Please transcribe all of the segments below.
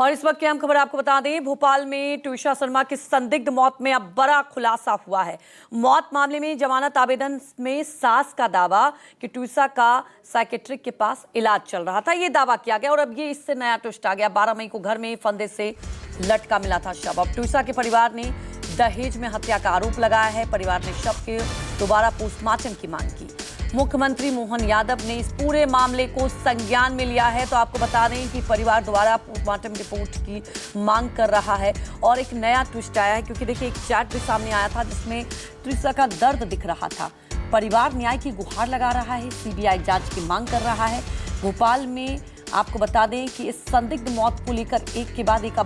और इस वक्त की अहम खबर आपको बता दें, भोपाल में ट्विशा शर्मा की संदिग्ध मौत में अब बड़ा खुलासा हुआ है। मौत मामले में जमानत आवेदन में सास का दावा कि ट्विशा का साइकेट्रिक के पास इलाज चल रहा था, ये दावा किया गया और अब ये इससे नया ट्विस्ट आ गया। 12 मई को घर में फंदे से लटका मिला था शव। अब ट्विशा के परिवार ने दहेज में हत्या का आरोप लगाया है। परिवार ने शव के दोबारा पोस्टमार्टम की मांग की। मुख्यमंत्री मोहन यादव ने इस पूरे मामले को संज्ञान में लिया है। तो आपको बता दें कि परिवार द्वारा पोस्टमार्टम रिपोर्ट की मांग कर रहा है और एक नया ट्विस्ट आया है, क्योंकि देखिए एक चैट भी सामने आया था जिसमें ट्विशा का दर्द दिख रहा था। परिवार न्याय की गुहार लगा रहा है, सीबीआई जांच की मांग कर रहा है। भोपाल में आपको बता दें कि इस संदिग्ध मौत को लेकर एक के बाद एक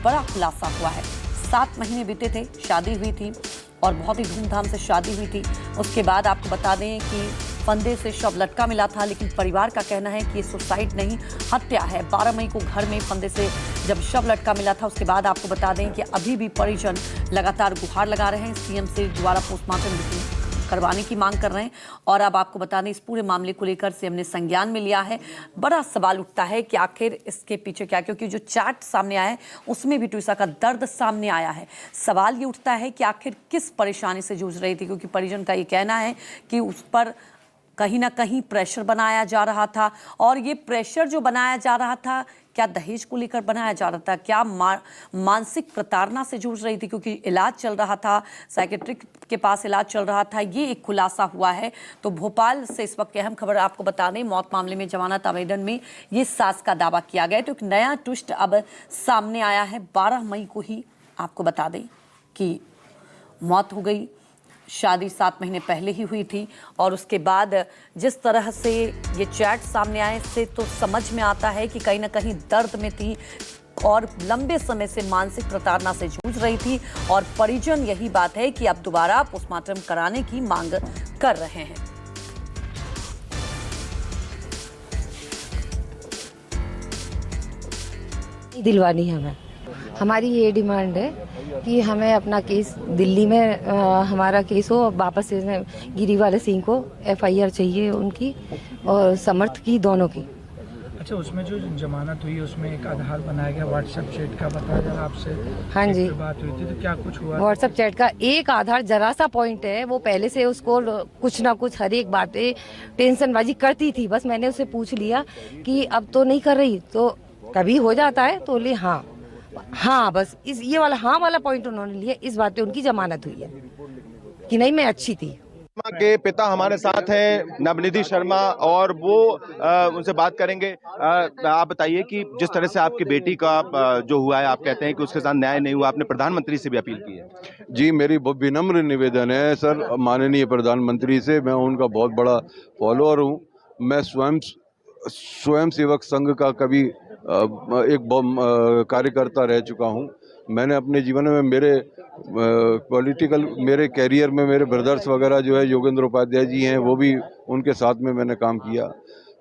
बड़ा खुलासा हुआ है। 7 महीने बीते थे, शादी हुई थी और बहुत ही धूमधाम से शादी हुई थी। उसके बाद आपको बता दें कि फंदे से शव लटका मिला था, लेकिन परिवार का कहना है कि ये सुसाइड नहीं, हत्या है। 12 मई को घर में फंदे से जब शव लटका मिला था, उसके बाद आपको बता दें कि अभी भी परिजन लगातार गुहार लगा रहे हैं, सीएम से दोबारा पोस्टमार्टम करवाने की मांग कर रहे हैं। और अब आपको बता दें इस पूरे मामले को लेकर सीएम ने संज्ञान में लिया है। बड़ा सवाल उठता है कि आखिर इसके पीछे क्या, क्योंकि जो चैट सामने आया है उसमें भी ट्विशा का दर्द सामने आया है। सवाल ये उठता है कि आखिर किस परेशानी से जूझ रही थी, क्योंकि परिजन का ये कहना है कि उस पर कहीं ना कहीं प्रेशर बनाया जा रहा था। और ये प्रेशर जो बनाया जा रहा था, क्या दहेज को लेकर बनाया जा रहा था, क्या मानसिक प्रताड़ना से जूझ रही थी, क्योंकि इलाज चल रहा था, साइकेट्रिक के पास इलाज चल रहा था, ये एक खुलासा हुआ है। तो भोपाल से इस वक्त की अहम खबर आपको बता दें, मौत मामले में जमानत आवेदन में ये सास का दावा किया गया। तो एक नया ट्विस्ट अब सामने आया है। 12 मई को ही आपको बता दें कि मौत हो गई। शादी 7 महीने पहले ही हुई थी और उसके बाद जिस तरह से ये चैट सामने आए, इससे तो समझ में आता है कि कहीं ना कहीं दर्द में थी और लंबे समय से मानसिक प्रताड़ना से जूझ रही थी। और परिजन यही बात है कि अब दोबारा पोस्टमार्टम कराने की मांग कर रहे हैं। दिलवानी हमें, हमारी ये डिमांड है कि हमें अपना केस दिल्ली में हमारा केस हो, वापस से गिरीवाला सिंह को एफआईआर चाहिए उनकी और समर्थ की, दोनों की। अच्छा, उसमें जो जमानत हुई उसमें एक आधार बनाया गया व्हाट्सएप चैट का, बताया जरा आपसे। हाँ जी, बात हुई थी तो क्या कुछ हुआ? व्हाट्सएप चैट का एक आधार जरा सा पॉइंट है, वो पहले से उसको कुछ ना कुछ हर एक बातें टेंशनबाजी करती थी। बस मैंने उससे पूछ लिया कि अब तो नहीं कर रही, तो कभी हो जाता है तो बोली हाँ बस इस ये वाला हाँ वाला पॉइंट उन्होंने लिया। इस बात पे उनकी जमानत हुई है कि नहीं मैं अच्छी थी। के पिता हमारे साथ हैं नवनिधि शर्मा और वो उनसे बात करेंगे। आप बताइए कि जिस तरह से आपकी बेटी का जो हुआ है, आप कहते हैं कि उसके साथ न्याय नहीं हुआ, आपने प्रधानमंत्री से भी अपील की है। जी, मेरी विनम्र निवेदन है सर माननीय प्रधानमंत्री से, मैं उनका बहुत बड़ा फॉलोअर हूँ। मैं स्वयं सेवक संघ का कभी एक कार्यकर्ता रह चुका हूँ। मैंने अपने जीवन में मेरे मेरे कैरियर में मेरे ब्रदर्स वगैरह जो है योगेंद्र उपाध्याय जी हैं, वो भी उनके साथ में मैंने काम किया।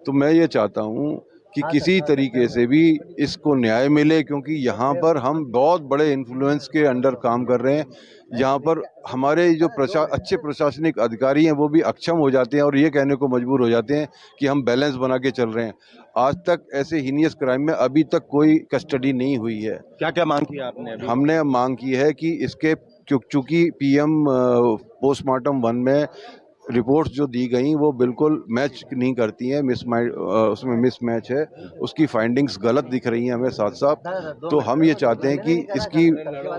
तो मैं ये चाहता हूँ कि किसी तरीके से भी इसको न्याय मिले, क्योंकि यहाँ पर हम बहुत बड़े इन्फ्लुएंस के अंडर काम कर रहे हैं। यहाँ पर हमारे जो अच्छे प्रशासनिक अधिकारी हैं वो भी अक्षम हो जाते हैं और ये कहने को मजबूर हो जाते हैं कि हम बैलेंस बना के चल रहे हैं। आज तक ऐसे हीनियस क्राइम में अभी तक कोई कस्टडी नहीं हुई है। क्या क्या मांग की है आपने अभी? हमने मांग की है कि इसके चूंकि पीएम पोस्टमार्टम 1 में रिपोर्ट्स जो दी गई वो बिल्कुल मैच नहीं करती हैं, उसमें मिसमैच है, उसकी फाइंडिंग्स गलत दिख रही हैं हमें साथ साथ। तो हम ये चाहते हैं कि इसकी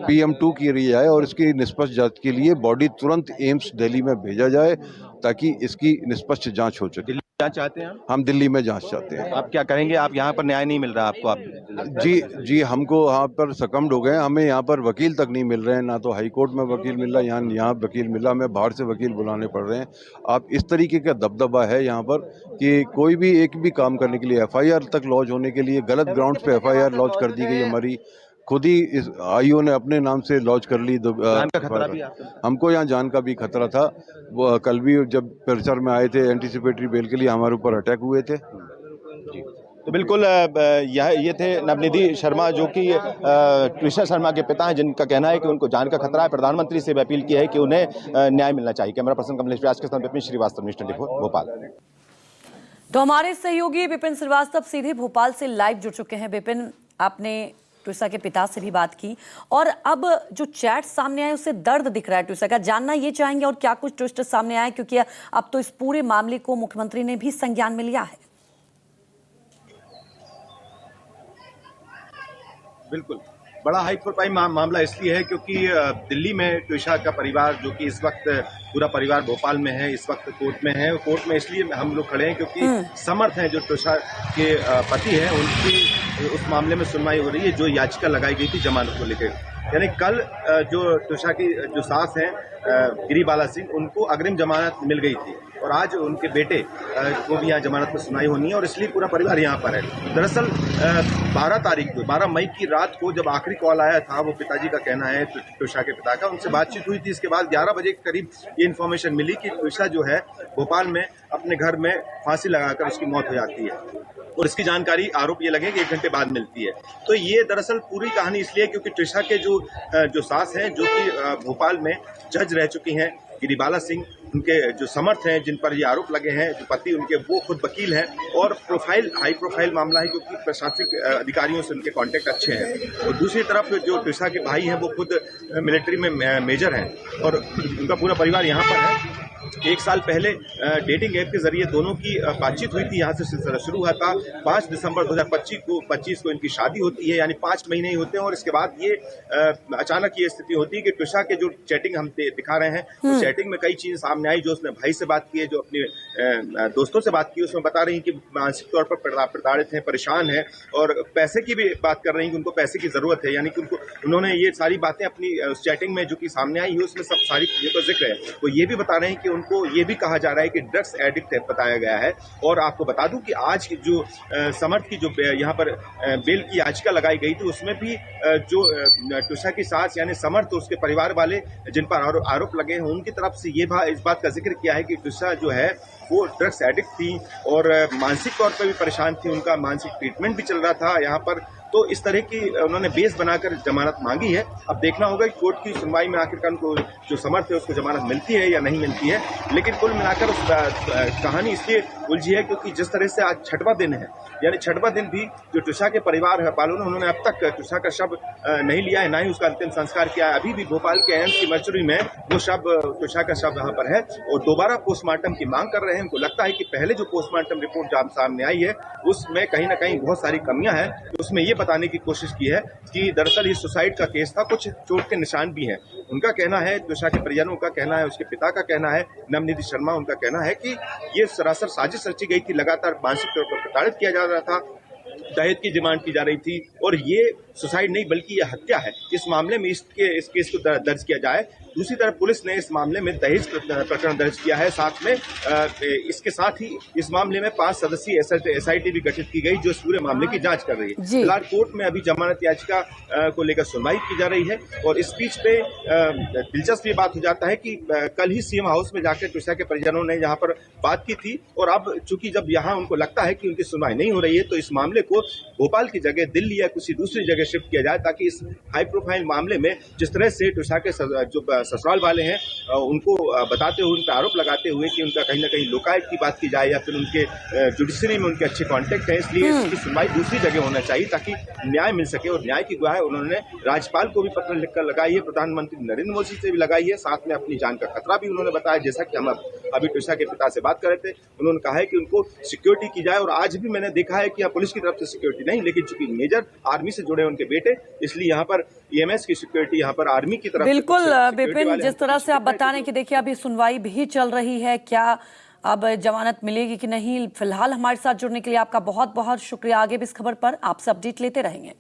PM2 की जाए और इसकी निष्पक्ष जांच के लिए बॉडी तुरंत एम्स दिल्ली में भेजा जाए ताकि इसकी निष्पक्ष जांच हो सके। क्या चाहते हैं हम दिल्ली में जांच चाहते हैं। आप क्या कहेंगे? आप यहाँ पर न्याय नहीं मिल रहा आपको? आप जी, हमको यहाँ पर सकम्ड हो गए, हमें यहाँ पर वकील तक नहीं मिल रहे हैं, ना तो हाई कोर्ट में वकील मिल रहा है, यहाँ वकील मिला, हमें बाहर से वकील बुलाने पड़ रहे हैं। आप इस तरीके का दबदबा है यहाँ पर कि कोई भी एक भी काम करने के लिए FIR तक लॉन्च होने के लिए गलत ग्राउंड्स पे FIR लॉन्च कर दी गई। हमारी खुद ही इस IO ने अपने नाम से लॉन्च कर ली। जान का खतरा भी हमको यहाँ जान का भी खतरा था। वो कल भी जब प्रचार में आए थे एंटीसिपेटरी बेल के लिए, हमारे ऊपर अटैक हुए थे। तो बिल्कुल ये थे नवनिधि शर्मा जो कि ट्विशा शर्मा के पिता हैं, जिनका कहना है कि उनको जान का खतरा है। प्रधानमंत्री से भी अपील की है कि उन्हें न्याय मिलना चाहिए। कैमरा पर्सन कमलेश व्यास के साथ विपिन श्रीवास्तव, न्यूज़ 24 भोपाल। तो हमारे सहयोगी विपिन श्रीवास्तव सीधे भोपाल से लाइव जुड़ चुके हैं। विपिन, आपने ट्विसा के पिता से भी बात की और अब जो चैट सामने आए उससे दर्द दिख रहा है ट्विसा का। जानना ये चाहेंगे और क्या कुछ ट्विस्ट सामने आया, क्योंकि अब तो इस पूरे मामले को मुख्यमंत्री ने भी संज्ञान में लिया है। बिल्कुल, बड़ा हाई प्रोफाइल मामला इसलिए है क्योंकि दिल्ली में ट्विसा का परिवार, जो कि इस वक्त पूरा परिवार भोपाल में है, इस वक्त कोर्ट में है। कोर्ट में इसलिए हम लोग खड़े हैं क्योंकि समर्थ हैं जो ट्विसा के पति हैं, उनकी उस मामले में सुनवाई हो रही है जो याचिका लगाई गई थी जमानत को लेकर। यानी कल जो ट्विसा की जो सास हैं गिरिबाला सिंह, उनको अग्रिम जमानत मिल गई थी और आज उनके बेटे को भी यहाँ जमानत पर सुनवाई होनी है और इसलिए पूरा परिवार यहाँ पर है। दरअसल 12 मई की रात को जब आखिरी कॉल आया था, वो पिताजी का कहना है, ट्विसा के पिता का, उनसे बातचीत हुई थी। इसके बाद 11 बजे के करीब ये इन्फॉर्मेशन मिली कि ट्विसा जो है भोपाल में अपने घर में फांसी लगाकर उसकी मौत हो जाती है और इसकी जानकारी आरोप ये लगे कि 1 घंटे बाद मिलती है। तो ये दरअसल पूरी कहानी इसलिए क्योंकि ट्विसा के जो सास हैं, जो कि भोपाल में जज रह चुकी हैं, गिरिबाला सिंह, उनके जो समर्थ हैं जिन पर ये आरोप लगे हैं, जो पति उनके, वो खुद वकील हैं और हाई प्रोफाइल मामला है क्योंकि प्रशासनिक अधिकारियों से उनके कांटेक्ट अच्छे हैं। और दूसरी तरफ जो ट्विसा के भाई हैं वो खुद मिलिट्री में मेजर हैं और उनका पूरा परिवार यहाँ पर है। 1 साल पहले डेटिंग ऐप के जरिए दोनों की बातचीत हुई थी, यहाँ से सिलसिला शुरू हुआ था। 5 दिसंबर 2025 को इनकी शादी होती है, यानी 5 महीने ही होते हैं और इसके बाद ये अचानक ये स्थिति होती है कि ट्विसा के जो चैटिंग हम दिखा रहे हैं, उस चैटिंग में कई चीजें सामने आई। जो उसने भाई से बात की है, जो अपने दोस्तों से बात की, उसमें बता रही कि मानसिक तौर पर प्रताड़ित हैं, परेशान हैं और पैसे की भी बात कर रही हैं कि उनको पैसे की जरूरत है। यानी कि उन्होंने ये सारी बातें अपनी चैटिंग में जो कि सामने आई है उसमें सब सारी चीजों का जिक्र है। वो ये भी बता रहे हैं कि उनको ये भी कहा जा रहा है कि ड्रग्स एडिक्ट बताया गया है। और आपको बता दूं कि आज की जो समर्थ की जो यहाँ पर बेल की याचिका लगाई गई थी, उसमें भी जो ट्विसा की सास यानी समर्थ, उसके परिवार वाले जिन पर आरोप लगे हैं, उनकी तरफ से इस बात का जिक्र किया है कि ट्विसा जो है वो ड्रग्स एडिक्ट थी और मानसिक तौर पर भी परेशान थी, उनका मानसिक ट्रीटमेंट भी चल रहा था यहाँ पर। तो इस तरह की उन्होंने बेस बनाकर जमानत मांगी है। अब देखना होगा कि कोर्ट की सुनवाई में आखिरकार उनको जो समर्थ है उसको जमानत मिलती है या नहीं मिलती है। लेकिन कुल मिलाकर उस कहानी इसलिए उलझी है क्योंकि जिस तरह से आज 6वां दिन है, यानी 6वां दिन भी जो ट्विसा के परिवार वालों ने, उन्होंने अब तक ट्विसा का शव नहीं लिया है, ना ही उसका अंतिम संस्कार किया है। अभी भी भोपाल के एम्स की मर्चुरी में वो ट्विसा का शव यहाँ पर है और दोबारा पोस्टमार्टम की मांग कर रहे हैं। उनको लगता है कि पहले जो पोस्टमार्टम रिपोर्ट सामने आई है उसमें कहीं ना कहीं बहुत सारी कमियां हैं। उसमें ये बताने की कोशिश की है कि दरअसल ये सुसाइड का केस था, कुछ चोट के निशान भी हैं। उनका कहना है, ट्विसा के परिजनों का कहना है, उसके पिता का कहना है, नवनिधि शर्मा, उनका कहना है कि ये सरासर साजिश रची गई थी। लगातार मानसिक तौर पर प्रताड़ित किया जा रहा था, दहेज की डिमांड की जा रही थी और ये सुसाइड नहीं बल्कि ये हत्या है। इस मामले में इस केस को दर्ज किया जाए। दूसरी तरफ पुलिस ने इस मामले में दहेज प्रकरण दर्ज किया है। साथ में इसके साथ ही इस मामले में 5 सदस्यीय SIT भी गठित की गई जो इस पूरे मामले की जांच कर रही है। फिलहाल कोर्ट में अभी जमानत याचिका को लेकर सुनवाई की जा रही है और इस बीच पे दिलचस्प ये बात हो जाता है कि कल ही CM हाउस में जाकर ट्विसा के परिजनों ने यहाँ पर बात की थी और अब चूंकि जब यहाँ उनको लगता है कि उनकी सुनवाई नहीं हो रही है तो इस मामले को भोपाल की जगह दिल्ली या किसी दूसरी जगह शिफ्ट किया जाए ताकि इस हाई प्रोफाइल मामले में जिस तरह से ट्विसा के जो ससुराल वाले हैं उनको बताते हुए, उनका आरोप लगाते हुए कि उनका कहीं ना कहीं लोकायुक्त की बात की जाए या फिर उनके जुडिशरी में उनके अच्छे कॉन्टेक्ट हैं, इसलिए इसकी सुनवाई दूसरी जगह होना चाहिए ताकि न्याय मिल सके। और न्याय की गुहार उन्होंने राज्यपाल को भी पत्र लिखकर लगाई है, प्रधानमंत्री नरेंद्र मोदी से भी लगाई है, साथ में अपनी जान का खतरा भी उन्होंने बताया। जैसा कि हम अभी ट्विसा के पिता से बात कर रहे थे, उन्होंने कहा है कि उनको सिक्योरिटी की जाए और आज भी मैंने देखा है कि यहाँ पुलिस की तरफ से सिक्योरिटी नहीं, लेकिन चूंकि मेजर आर्मी से जुड़े उनके बेटे, इसलिए यहाँ पर EMS की सिक्योरिटी यहाँ पर आर्मी की तरफ। बिल्कुल विपिन, जिस तरह से आप बता रहे हैं कि देखिए अभी सुनवाई भी चल रही है, क्या अब जमानत मिलेगी कि नहीं। फिलहाल हमारे साथ जुड़ने के लिए आपका बहुत बहुत शुक्रिया। आगे भी इस खबर पर आपसे अपडेट लेते रहेंगे।